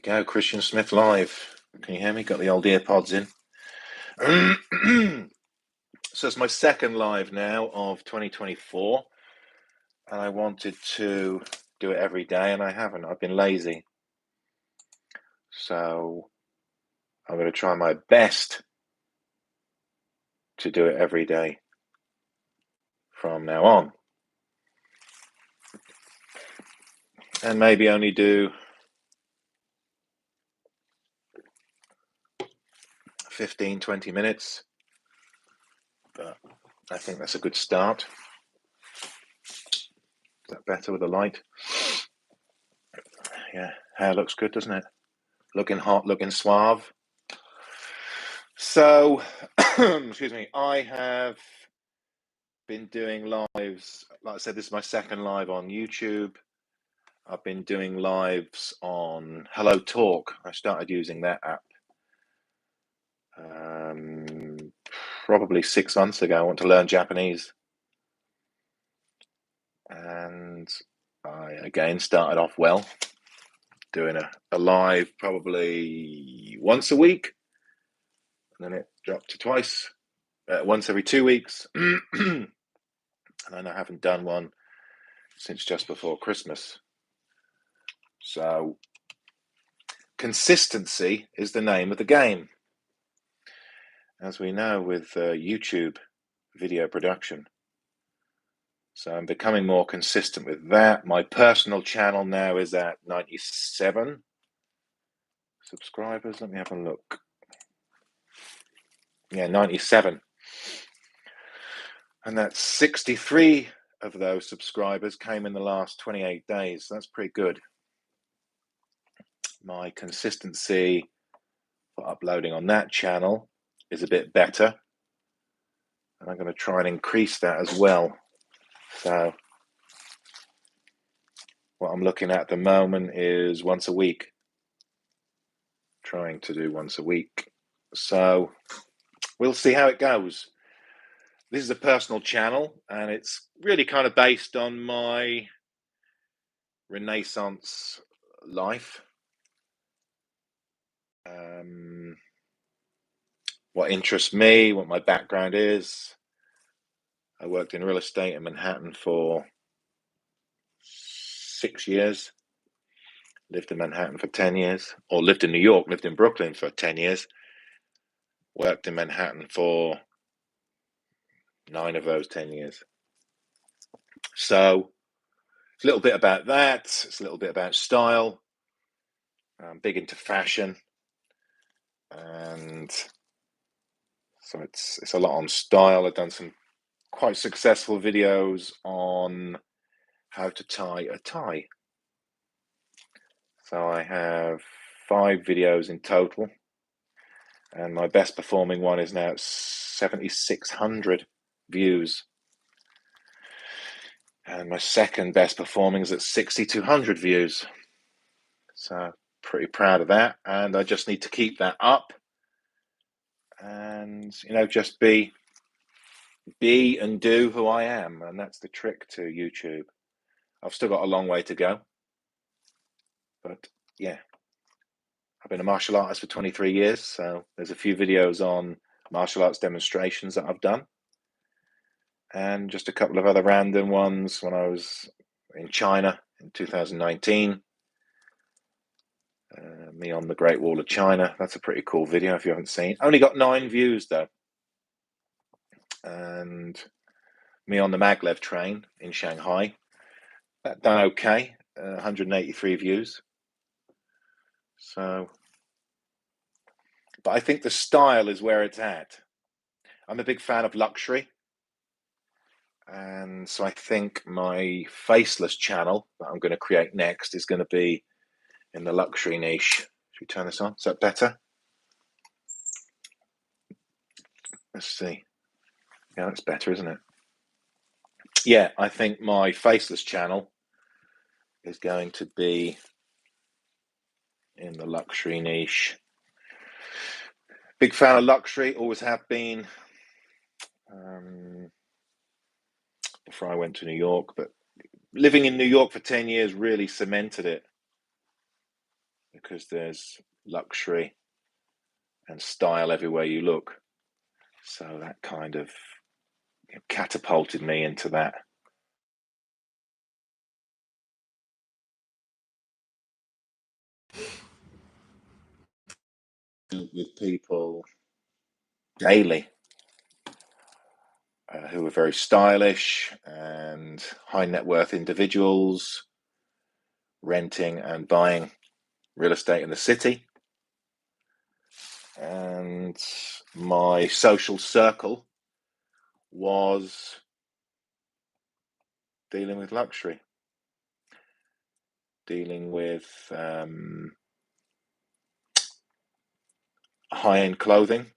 go, Christian Smith live. Can you hear me? Got the old ear pods in. So it's my second live now of 2024, and I wanted to do it every day, and I haven't. I've been lazy. So I'm going to try my best to do it every day from now on. And maybe only do 15, 20 minutes. But I think that's a good start. Is that better with the light? Yeah, hair looks good, doesn't it? Looking hot, looking suave. So, excuse me, I have been doing lives. Like I said, this is my second live on YouTube. I've been doing lives on Hello Talk. I started using that app probably 6 months ago. I want to learn Japanese. And I, again, started off well, doing a live probably once a week. And then it dropped to once every 2 weeks. And then I haven't done one since just before Christmas. So consistency is the name of the game, as we know with YouTube video production. So I'm becoming more consistent with that. My personal channel now is at 97 subscribers. Let me have a look. Yeah, 97. And that's 63 of those subscribers came in the last 28 days. So that's pretty good. My consistency for uploading on that channel is a bit better. And I'm going to try and increase that as well. So what I'm looking at the moment is once a week. Trying to do once a week. So we'll see how it goes. This is a personal channel, and it's really kind of based on my Renaissance life. What interests me, what my background is. I worked in real estate in Manhattan for 6 years. Lived in Manhattan for 10 years. Or lived in New York, lived in Brooklyn for 10 years. Worked in Manhattan for 9 of those 10 years. So it's a little bit about that. It's a little bit about style. I'm big into fashion. And so it's a lot on style. I've done some quite successful videos on how to tie a tie. So I have 5 videos in total. And my best performing one is now at 7,600 views. And my second best performing is at 6,200 views. So pretty proud of that. And I just need to keep that up. And, just be and do who I am. And that's the trick to YouTube. I've still got a long way to go. But yeah, I've been a martial artist for 23 years. So there's a few videos on martial arts demonstrations that I've done. And just a couple of other random ones when I was in China in 2019. Me on the Great Wall of China. That's a pretty cool video if you haven't seen. Only got 9 views though. And me on the maglev train in Shanghai. That done okay. 183 views. So, but I think the style is where it's at. I'm a big fan of luxury. And so I think my faceless channel that I'm going to create next is going to be in the luxury niche. Should we turn this on? Is that better? Let's see. Yeah, that's better, isn't it? Yeah, I think my faceless channel is going to be in the luxury niche. Big fan of luxury, always have been. Before I went to New York, but living in New York for 10 years really cemented it. because there's luxury and style everywhere you look. So that kind of catapulted me into that. With people daily who are very stylish and high net worth individuals renting and buying real estate in the city. And my social circle was dealing with luxury, dealing with high-end clothing,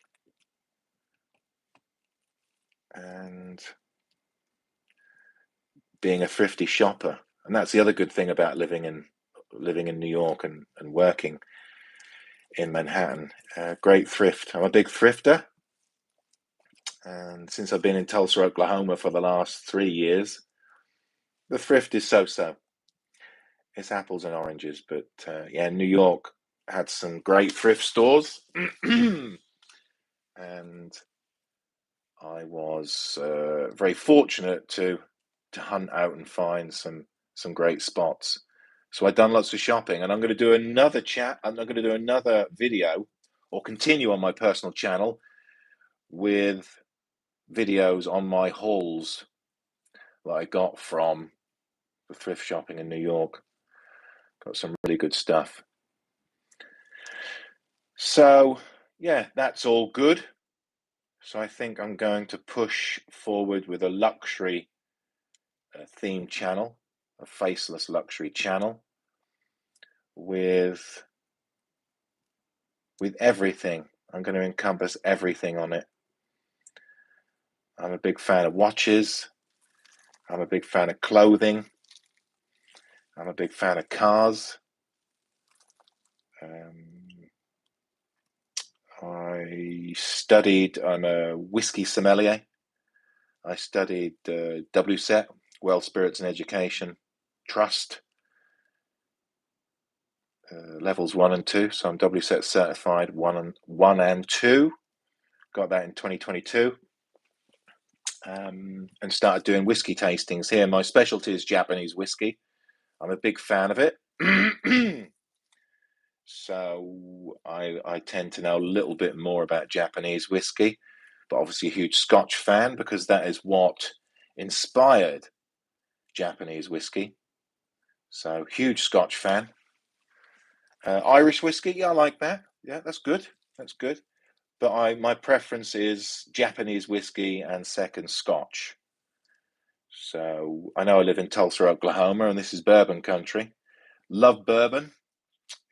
and being a thrifty shopper. And that's the other good thing about living in New York and working in Manhattan. Great thrift. I'm a big thrifter, and since I've been in Tulsa, Oklahoma for the last 3 years, the thrift is so-so. It's apples and oranges, but yeah, New York had some great thrift stores, and I was very fortunate to hunt out and find some great spots. So I've done lots of shopping, and I'm going to do another chat. I'm going to do another video, or continue on my personal channel with videos on my hauls that I got from the thrift shopping in New York. Got some really good stuff. So yeah, that's all good. So I think I'm going to push forward with a luxury theme channel, a faceless luxury channel with everything. I'm going to encompass everything on it. I'm a big fan of watches. I'm a big fan of clothing. I'm a big fan of cars. I'm a whiskey sommelier. I studied WSET, World Spirits and Education Trust, levels 1 and 2. So I'm WSET certified 1 and 2. Got that in 2022. And started doing whiskey tastings here. My specialty is Japanese whiskey. I'm a big fan of it. So I tend to know a little bit more about Japanese whiskey, but obviously a huge Scotch fan because that is what inspired Japanese whiskey. So huge Scotch fan. Irish whiskey, yeah, I like that. Yeah, that's good. That's good. But my preference is Japanese whiskey and second Scotch. So I know I live in Tulsa, Oklahoma, and this is bourbon country. Love bourbon.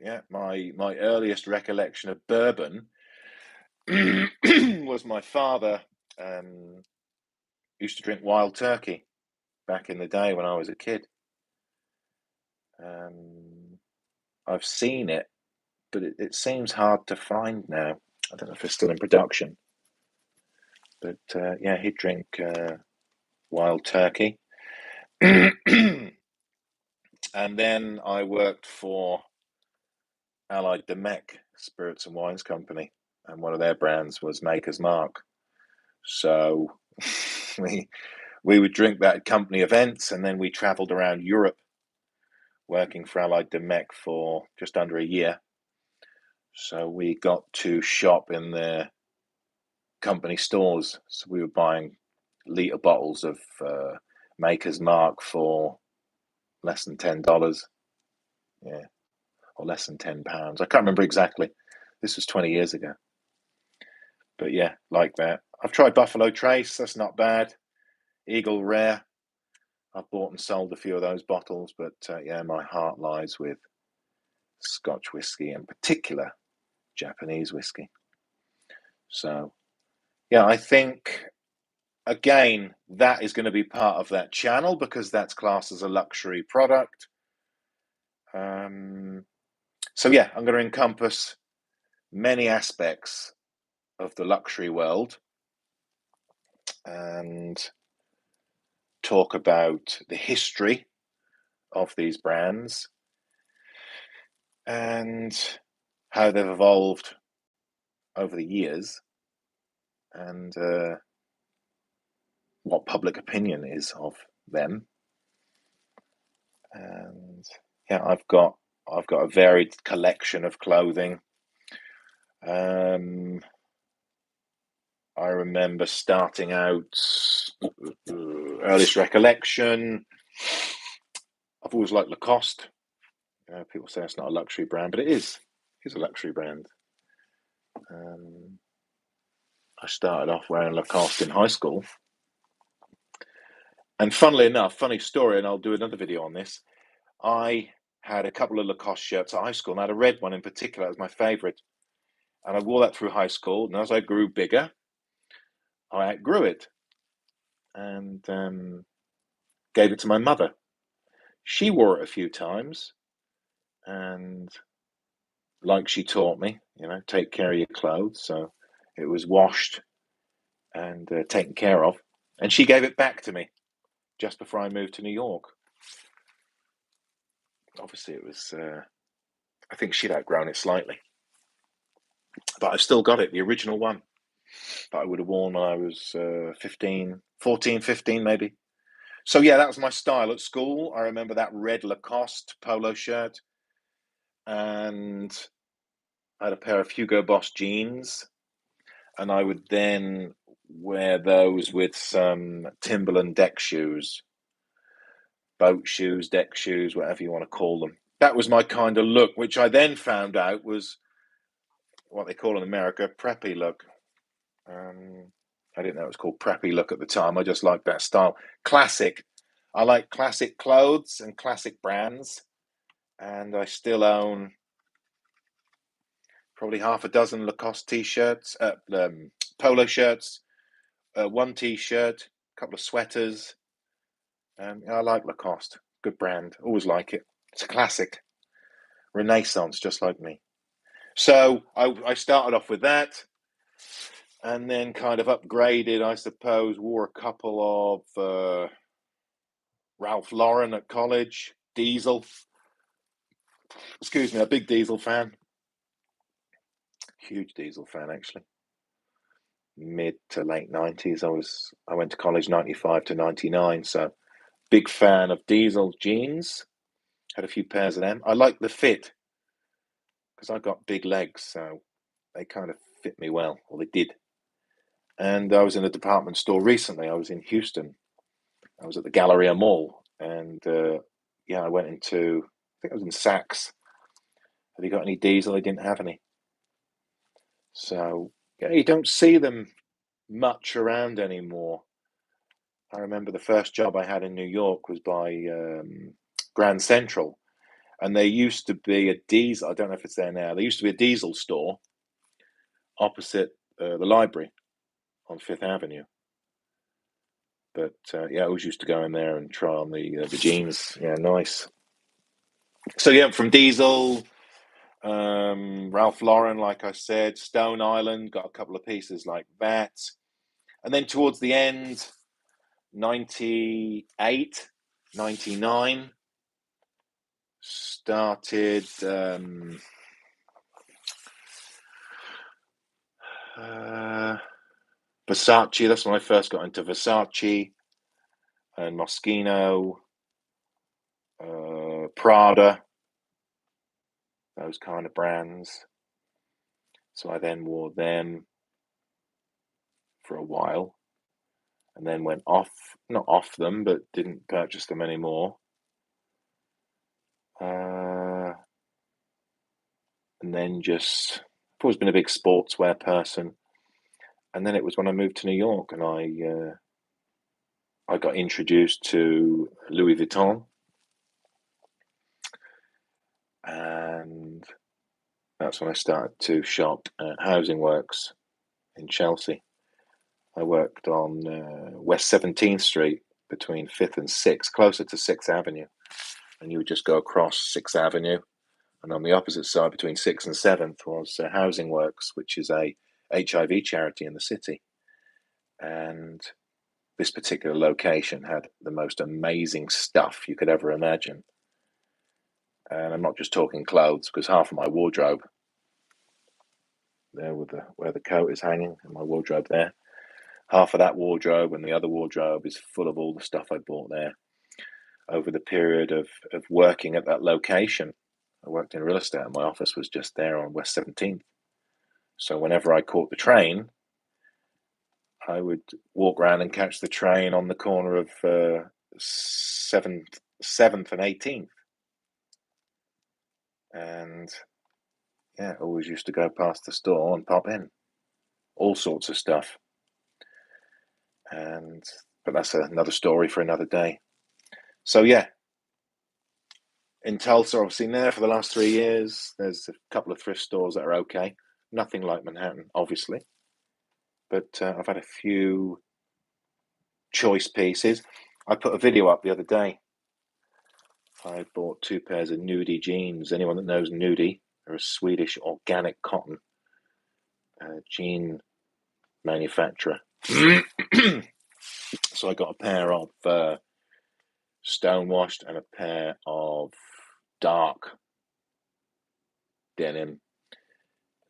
Yeah, my earliest recollection of bourbon was my father used to drink Wild Turkey back in the day when I was a kid. I've seen it, but it seems hard to find now. I don't know if it's still in production. But yeah, he'd drink Wild Turkey. And then I worked for Allied Domecq Spirits and Wines Company, and one of their brands was Maker's Mark. So we would drink that at company events, and then we travelled around Europe working for Allied Domecq for just under a year. So we got to shop in their company stores. So we were buying litre bottles of Maker's Mark for less than $10. Yeah, or less than £10. I can't remember exactly. This was 20 years ago. But yeah, like that. I've tried Buffalo Trace. That's not bad. Eagle Rare. I've bought and sold a few of those bottles, but yeah, my heart lies with Scotch whiskey, in particular Japanese whiskey. So yeah, I think again that is going to be part of that channel because that's classed as a luxury product. So yeah, I'm going to encompass many aspects of the luxury world and talk about the history of these brands, and how they've evolved over the years, and what public opinion is of them. And yeah, I've got a varied collection of clothing. I remember starting out, earliest recollection, I've always liked Lacoste. People say it's not a luxury brand, but it is. It's a luxury brand. I started off wearing Lacoste in high school. And funnily enough, funny story, and I'll do another video on this, I had a couple of Lacoste shirts at high school, and I had a red one in particular. That was my favourite. And I wore that through high school. And as I grew bigger, I outgrew it and gave it to my mother. She wore it a few times, and like she taught me, take care of your clothes. So it was washed and taken care of. And she gave it back to me just before I moved to New York. Obviously, it was, I think she'd outgrown it slightly. But I've still got it, the original one that I would have worn when I was 14, 15 maybe. So yeah, that was my style at school. I remember that red Lacoste polo shirt, and I had a pair of Hugo Boss jeans, and I would then wear those with some Timberland deck shoes, boat shoes, deck shoes, whatever you want to call them. That was my kind of look, which I then found out was what they call in America preppy look. I didn't know it was called preppy look at the time. I just liked that style. Classic. I like classic clothes and classic brands, and I still own probably half a dozen Lacoste t-shirts, polo shirts, one t-shirt, a couple of sweaters. I like Lacoste. Good brand. Always like it. It's a classic. Renaissance, just like me. So I started off with that, and then kind of upgraded, I suppose. Wore a couple of Ralph Lauren at college. Diesel. Excuse me, a big Diesel fan. Huge Diesel fan, actually. Mid to late 90s. I went to college 95 to 99, so big fan of Diesel jeans. Had a few pairs of them. I like the fit because I got big legs, so they kind of fit me well, or they did. And I was in a department store recently. I was in Houston. I was at the Galleria Mall, and I went into, I think I was in Saks. Have you got any Diesel? They didn't have any. So yeah, you don't see them much around anymore. I remember the first job I had in New York was by Grand Central, and there used to be a Diesel. I don't know if it's there now. There used to be a Diesel store opposite the library on Fifth Avenue. But I always used to go in there and try on the jeans. Yeah, nice. So yeah, from Diesel, Ralph Lauren, like I said, Stone Island, got a couple of pieces like that. And then towards the end, 98, 99, started Versace. That's when I first got into Versace and Moschino, Prada, those kind of brands. So I then wore them for a while, and then went not off them, but didn't purchase them anymore. And then I've always been a big sportswear person. And then it was when I moved to New York, and I got introduced to Louis Vuitton, and that's when I started to shop at Housing Works in Chelsea. I worked on West 17th Street between 5th and 6th, closer to 6th Avenue. And you would just go across 6th Avenue. And on the opposite side, between 6th and 7th, was Housing Works, which is a HIV charity in the city. And this particular location had the most amazing stuff you could ever imagine. And I'm not just talking clothes, because half of my wardrobe there where the coat is hanging, and my wardrobe there, half of that wardrobe and the other wardrobe is full of all the stuff I bought there over the period of working at that location. I worked in real estate and my office was just there on West 17th. So whenever I caught the train, I would walk around and catch the train on the corner of 7th and 18th. And yeah, always used to go past the store and pop in. All sorts of stuff. But that's another story for another day. So yeah, in Tulsa, obviously there for the last 3 years. There's a couple of thrift stores that are okay. Nothing like Manhattan, obviously. But I've had a few choice pieces. I put a video up the other day. I bought 2 pairs of Nudie jeans. Anyone that knows Nudie, they're a Swedish organic cotton jean manufacturer. So I got a pair of stonewashed and a pair of dark denim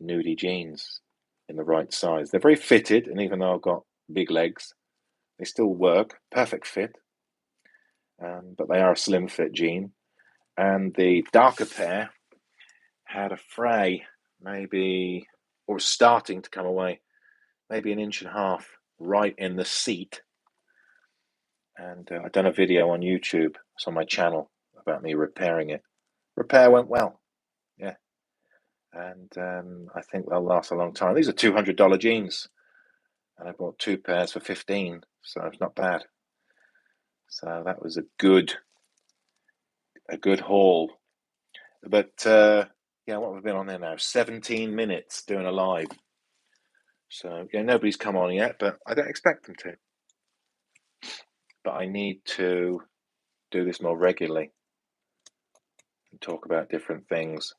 Nudie jeans in the right size. They're very fitted, and even though I've got big legs, they still work. Perfect fit. But they are a slim fit jean. And the darker pair had a fray, maybe, or was starting to come away, maybe 1.5 inches right in the seat. And I've done a video on YouTube, it's on my channel, about me repairing it. Repair went well, yeah. And I think they'll last a long time. These are $200 jeans, and I bought 2 pairs for $15, so it's not bad. So that was a good haul. But yeah, what have we been on there now? 17 minutes doing a live. So yeah, nobody's come on yet, but I don't expect them to. But I need to do this more regularly and talk about different things.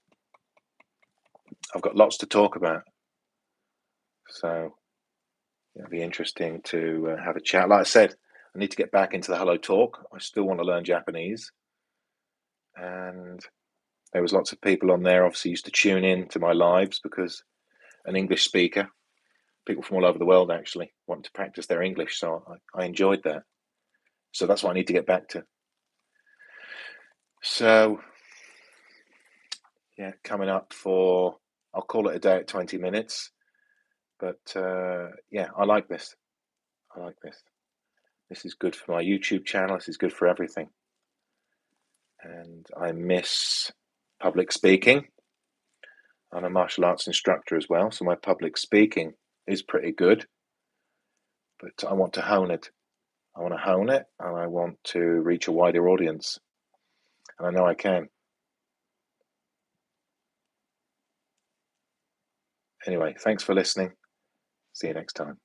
I've got lots to talk about. So it'll be interesting to have a chat. Like I said, I need to get back into the Hello Talk. I still want to learn Japanese. And there was lots of people on there, obviously used to tune in to my lives because an English speaker, people from all over the world actually, want to practice their English. So I enjoyed that. So that's what I need to get back to. So yeah, coming up for, I'll call it a day at 20 minutes. But yeah, I like this. I like this. This is good for my YouTube channel. This is good for everything. And I miss public speaking. I'm a martial arts instructor as well, so my public speaking is pretty good. But I want to hone it. I want to hone it, and I want to reach a wider audience. And I know I can. Anyway, thanks for listening. See you next time.